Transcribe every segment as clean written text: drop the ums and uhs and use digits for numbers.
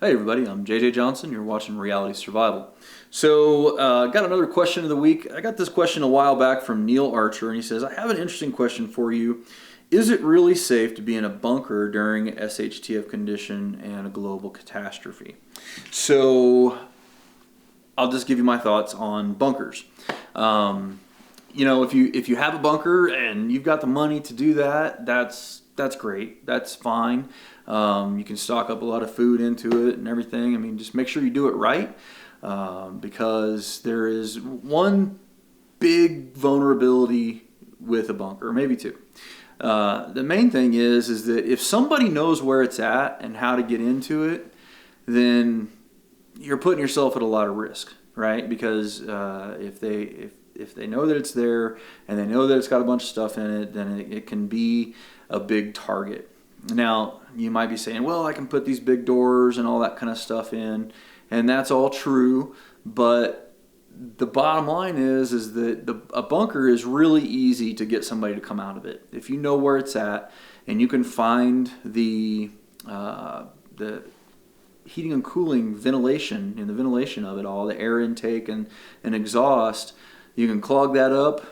Hey everybody, I'm JJ Johnson. You're watching Reality Survival. So, got another question of the week. I got this question a while back from Neil Archer, and he says, I have an interesting question for you. Is it really safe to be in a bunker during SHTF condition and a global catastrophe? So, I'll just give you my thoughts on bunkers. If you have a bunker and you've got the money to do that, that's great. That's fine. You can stock up a lot of food into it and everything. I mean, just make sure you do it right, because there is one big vulnerability with a bunker, maybe two. The main thing is that if somebody knows where it's at and how to get into it, then you're putting yourself at a lot of risk, right? Because if they know that it's there and they know that it's got a bunch of stuff in it, then it can be a big target. Now, you might be saying, well, I can put these big doors and all that kind of stuff in, and that's all true, but the bottom line is that a bunker is really easy to get somebody to come out of it. If you know where it's at and you can find the heating and cooling ventilation and the ventilation of it all, the air intake and exhaust, you can clog that up.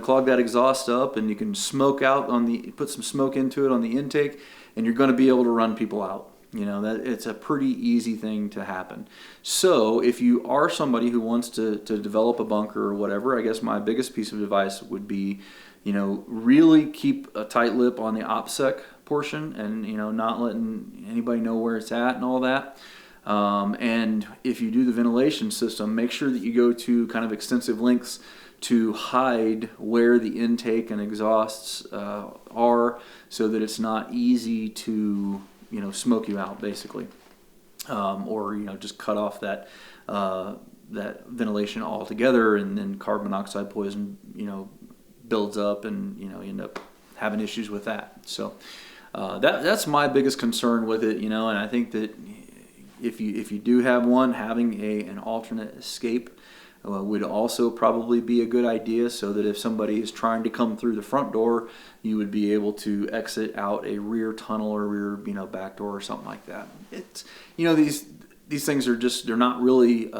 Clog that exhaust up, and you can put some smoke into it on the intake, and you're going to be able to run people out. That it's a pretty easy thing to happen. So if you are somebody who wants to develop a bunker or whatever, I guess my biggest piece of advice would be, really keep a tight lip on the OPSEC portion, and not letting anybody know where it's at and all that. And if you do the ventilation system, make sure that you go to kind of extensive lengths to hide where the intake and exhausts are, so that it's not easy to smoke you out, basically, or just cut off that ventilation altogether, and then carbon monoxide poison builds up, and you end up having issues with that. So that's my biggest concern with it, and I think that if you do have one, having an alternate escape would also probably be a good idea, so that if somebody is trying to come through the front door, you would be able to exit out a rear tunnel or rear back door or something like that. It's these things are they're not really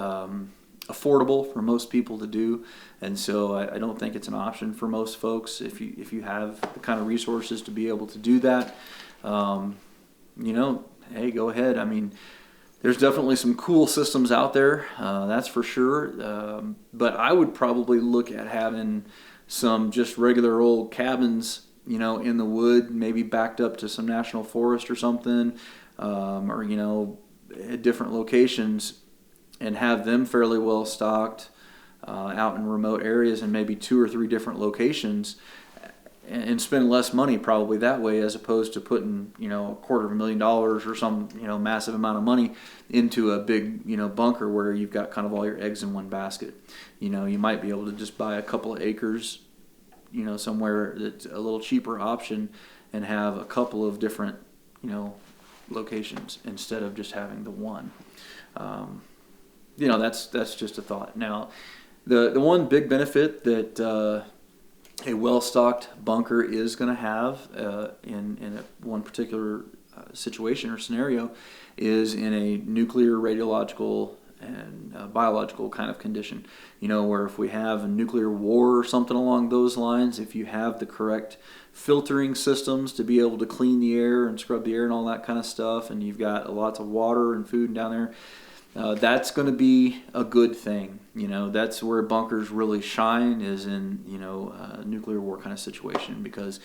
affordable for most people to do, and so I don't think it's an option for most folks. If you have the kind of resources to be able to do that, hey, go ahead. I mean, there's definitely some cool systems out there, that's for sure. But I would probably look at having some just regular old cabins, in the wood, maybe backed up to some national forest or something, or at different locations, and have them fairly well stocked out in remote areas, and maybe 2 or 3 different locations, and spend less money probably that way, as opposed to putting $250,000 or some massive amount of money into a big bunker where you've got kind of all your eggs in one basket. You might be able to just buy a couple of acres somewhere that's a little cheaper option, and have a couple of different locations instead of just having the one. That's just a thought. Now, the one big benefit that a well-stocked bunker is going to have in one particular situation or scenario is in a nuclear, radiological, and biological kind of condition. Where if we have a nuclear war or something along those lines, if you have the correct filtering systems to be able to clean the air and scrub the air and all that kind of stuff, and you've got lots of water and food down there, that's going to be a good thing. That's where bunkers really shine, is in a nuclear war kind of situation, because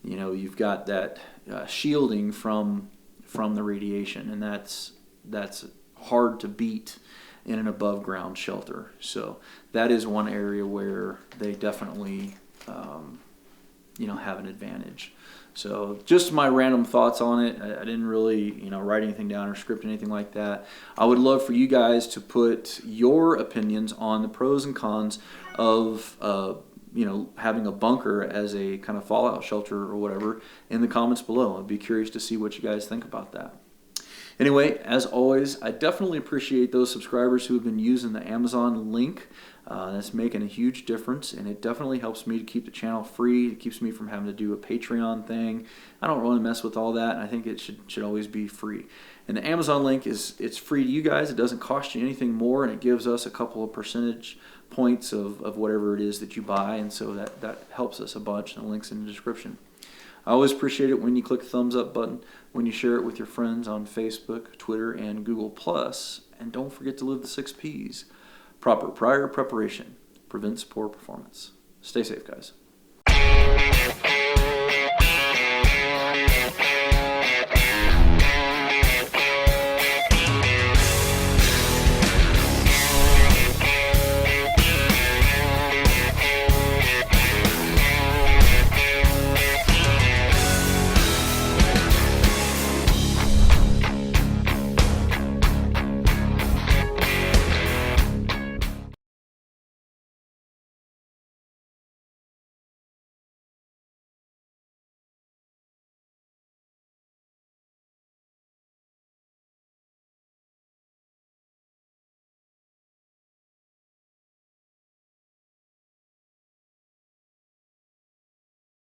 you've got that shielding from the radiation, and that's hard to beat in an above ground shelter. So that is one area where they definitely have an advantage. So just my random thoughts on it. I didn't really, write anything down or script anything like that. I would love for you guys to put your opinions on the pros and cons of, having a bunker as a kind of fallout shelter or whatever in the comments below. I'd be curious to see what you guys think about that. Anyway, as always, I definitely appreciate those subscribers who have been using the Amazon link. That's making a huge difference, and it definitely helps me to keep the channel free. It keeps me from having to do a Patreon thing. I don't want to mess with all that, and I think it should always be free. And the Amazon link it's free to you guys. It doesn't cost you anything more, and it gives us a couple of percentage points of whatever it is that you buy, and so that helps us a bunch, and the link's in the description. I always appreciate it when you click the thumbs up button, when you share it with your friends on Facebook, Twitter, and Google+. And don't forget to live the 6 Ps. Proper prior preparation prevents poor performance. Stay safe, guys.